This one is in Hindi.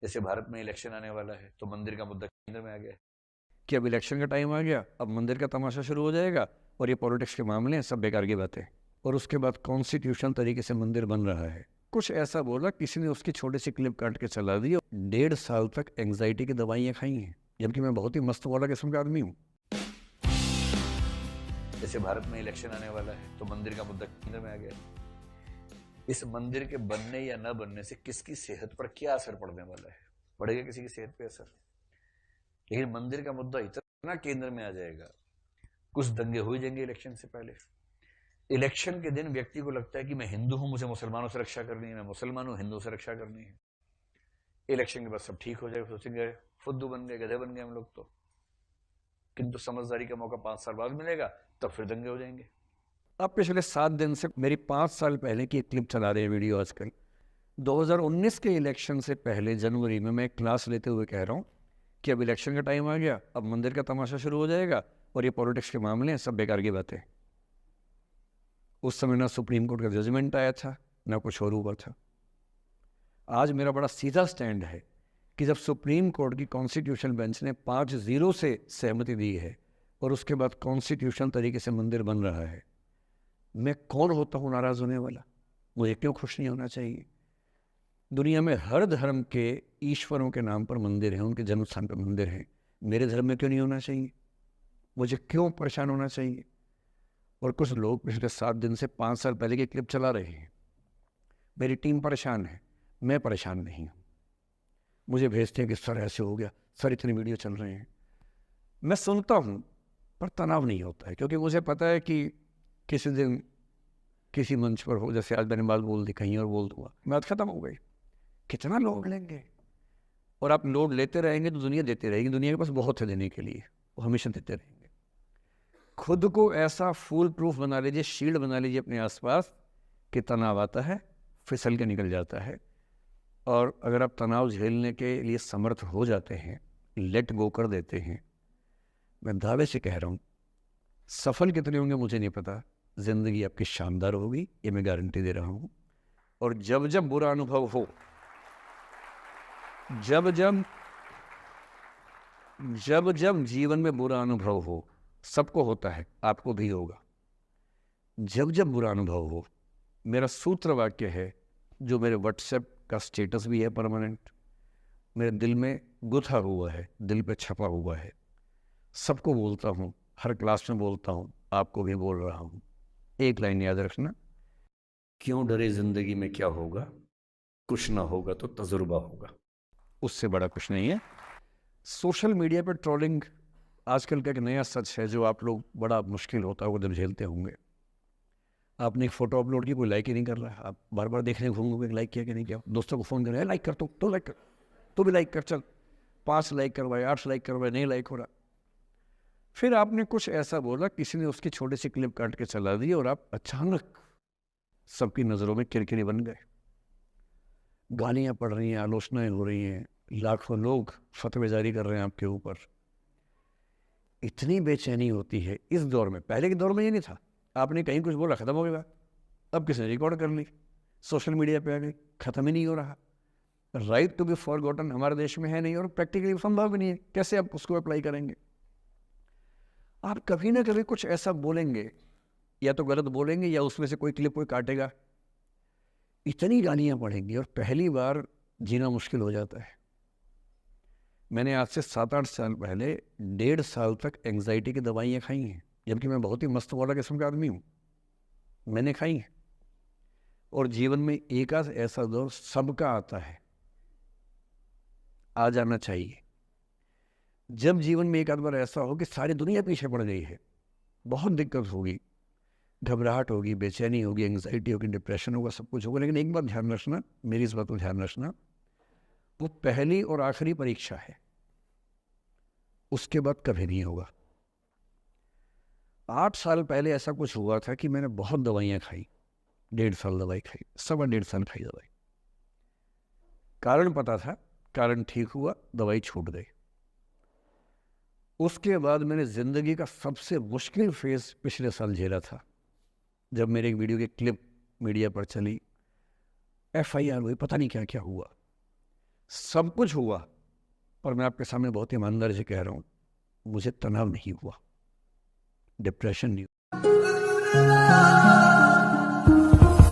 जैसे भारत में इलेक्शन आने वाला है तो मंदिर का मुद्दा केंद्र में आ गया है कि अब इलेक्शन का टाइम आ गया, अब मंदिर का तमाशा शुरू हो जाएगा और ये पॉलिटिक्स के मामले हैं, सब बेकार की बातें। और उसके बाद कॉन्स्टिट्यूशन तरीके से मंदिर बन रहा है। कुछ ऐसा बोला, किसी ने उसकी छोटी सी क्लिप काट के चला दी और 1.5 साल तक एंग्जाइटी की दवाइयाँ खाई हैं, जबकि मैं बहुत ही मस्त वाला किस्म का आदमी हूँ। जैसे भारत में इलेक्शन आने वाला है तो मंदिर का मुद्दा केंद्र में आ गया है। इस मंदिर के बनने या न बनने से किसकी सेहत पर क्या असर पड़ने वाला है? पड़ेगा किसी की सेहत पे असर। लेकिन मंदिर का मुद्दा इतना केंद्र में आ जाएगा, कुछ दंगे हो जाएंगे इलेक्शन से पहले। इलेक्शन के दिन व्यक्ति को लगता है कि मैं हिंदू हूं, मुझे मुसलमानों से रक्षा करनी है, मैं मुसलमान हूं, हिंदू से रक्षा करनी है। इलेक्शन के बाद सब ठीक हो जाएगा, सोचेंगे फुद्दू बन गए, गधे बन गए हम लोग तो। किंतु समझदारी का मौका 5 साल बाद मिलेगा, तब फिर दंगे हो जाएंगे। अब पिछले 7 दिन से मेरी 5 साल पहले की एक क्लिप चला रहे हैं वीडियो आजकल। 2019 के इलेक्शन से पहले जनवरी में मैं एक क्लास लेते हुए कह रहा हूँ कि अब इलेक्शन का टाइम आ गया, अब मंदिर का तमाशा शुरू हो जाएगा और ये पॉलिटिक्स के मामले हैं, सब बेकार की बातें। उस समय ना सुप्रीम कोर्ट का जजमेंट आया था, ना कुछ और हुआ था। आज मेरा बड़ा सीधा स्टैंड है कि जब सुप्रीम कोर्ट की कॉन्स्टिट्यूशन बेंच ने 5-0 से सहमति दी है और उसके बाद कॉन्स्टिट्यूशन तरीके से मंदिर बन रहा है, मैं कौन होता हूँ नाराज होने वाला? मुझे क्यों खुश नहीं होना चाहिए? दुनिया में हर धर्म के ईश्वरों के नाम पर मंदिर हैं, उनके जन्म स्थान पर मंदिर हैं। मेरे धर्म में क्यों नहीं होना चाहिए? मुझे क्यों परेशान होना चाहिए? और कुछ लोग पिछले 7 दिन से 5 साल पहले की क्लिप चला रहे हैं। मेरी टीम परेशान है, मैं परेशान नहीं हूँ। मुझे भेजते हैं कि सर ऐसे हो गया, सर इतने वीडियो चल रहे हैं। मैं सुनता हूँ पर तनाव नहीं होता है, क्योंकि मुझे पता है कि किसी दिन किसी मंच पर हो, जैसे आज मैंने बात बोल दी कहीं और बोल दूंगा, बात खत्म हो गई। कितना लोड लेंगे? और आप लोड लेते रहेंगे तो दुनिया देती रहेगी। दुनिया के पास बहुत है देने के लिए, वो हमेशा देते रहेंगे। खुद को ऐसा फूल प्रूफ बना लीजिए, शील्ड बना लीजिए अपने आसपास कि तनाव आता है फिसल के निकल जाता है। और अगर आप तनाव झेलने के लिए समर्थ हो जाते हैं, लेट गो कर देते हैं, मैं दावे से कह रहा हूँ, सफल कितने होंगे मुझे नहीं पता, जिंदगी आपकी शानदार होगी, ये मैं गारंटी दे रहा हूँ। और जब जब बुरा अनुभव हो, जब जब जब जब जीवन में बुरा अनुभव हो, सबको होता है, आपको भी होगा। जब जब बुरा अनुभव हो, मेरा सूत्र वाक्य है, जो मेरे व्हाट्सएप का स्टेटस भी है परमानेंट, मेरे दिल में गुथा हुआ है, दिल पे छपा हुआ है, सबको बोलता हूँ, हर क्लास में बोलता हूँ, आपको भी बोल रहा हूँ। एक लाइन याद रखना, क्यों डरे जिंदगी में क्या होगा, कुछ ना होगा तो तजुर्बा होगा। उससे बड़ा कुछ नहीं है। सोशल मीडिया पर ट्रोलिंग आजकल का एक नया सच है, जो आप लोग बड़ा मुश्किल होता होगा जब झेलते होंगे। आपने एक फोटो अपलोड की, कोई लाइक ही नहीं कर रहा है, आप बार बार देखने घूमोगे लाइक किया कि नहीं किया। दोस्तों को फ़ोन करें, लाइक कर, तो लाइक कर, तो भी लाइक कर, चल 5 लाइक करवाए, 8 लाइक करवाए, नहीं लाइक हो रहा। फिर आपने कुछ ऐसा बोला, किसी ने उसकी छोटी सी क्लिप काट के चला दी और आप अचानक सबकी नज़रों में किरकिरी बन गए। गालियाँ पड़ रही हैं, आलोचनाएं हो रही हैं, लाखों लोग फतवे जारी कर रहे हैं आपके ऊपर। इतनी बेचैनी होती है इस दौर में। पहले के दौर में ये नहीं था, आपने कहीं कुछ बोला खत्म हो गया। अब किसने रिकॉर्ड कर ली, सोशल मीडिया पे आ गई, खत्म ही नहीं हो रहा। राइट टू बी फॉरगॉटन हमारे देश में है नहीं, और प्रैक्टिकली संभव भी नहीं है। कैसे आप उसको अप्लाई करेंगे? आप कभी ना कभी कुछ ऐसा बोलेंगे, या तो गलत बोलेंगे या उसमें से कोई क्लिप कोई काटेगा, इतनी गालियां पड़ेंगी और पहली बार जीना मुश्किल हो जाता है। मैंने आज से 7-8 साल पहले 1.5 साल तक एंग्जाइटी की दवाइयाँ खाई हैं, जबकि मैं बहुत ही मस्त वाला किस्म का आदमी हूँ। मैंने खाई हैं। और जीवन में एक आध ऐसा दौर सबका आता है, आ जाना चाहिए। जब जीवन में एक आध बार ऐसा हो कि सारी दुनिया पीछे पड़ गई है, बहुत दिक्कत होगी, घबराहट होगी, बेचैनी होगी, एंग्जाइटी होगी, डिप्रेशन होगा, सब कुछ होगा। लेकिन एक बात ध्यान रखना, मेरी इस बात को ध्यान रखना, वो पहली और आखिरी परीक्षा है, उसके बाद कभी नहीं होगा। 8 साल पहले ऐसा कुछ हुआ था कि मैंने बहुत दवाइयाँ खाई, 1.5 साल दवाई खाई, 1.25 साल खाई दवाई। कारण पता था, कारण ठीक हुआ, दवाई छूट गई। उसके बाद मैंने ज़िंदगी का सबसे मुश्किल फेज़ पिछले साल झेला था, जब मेरे एक वीडियो की क्लिप मीडिया पर चली, FIR हुई, पता नहीं क्या क्या हुआ। सब कुछ हुआ, पर मैं आपके सामने बहुत ईमानदारी से कह रहा हूँ, मुझे तनाव नहीं हुआ, डिप्रेशन नहीं हुआ।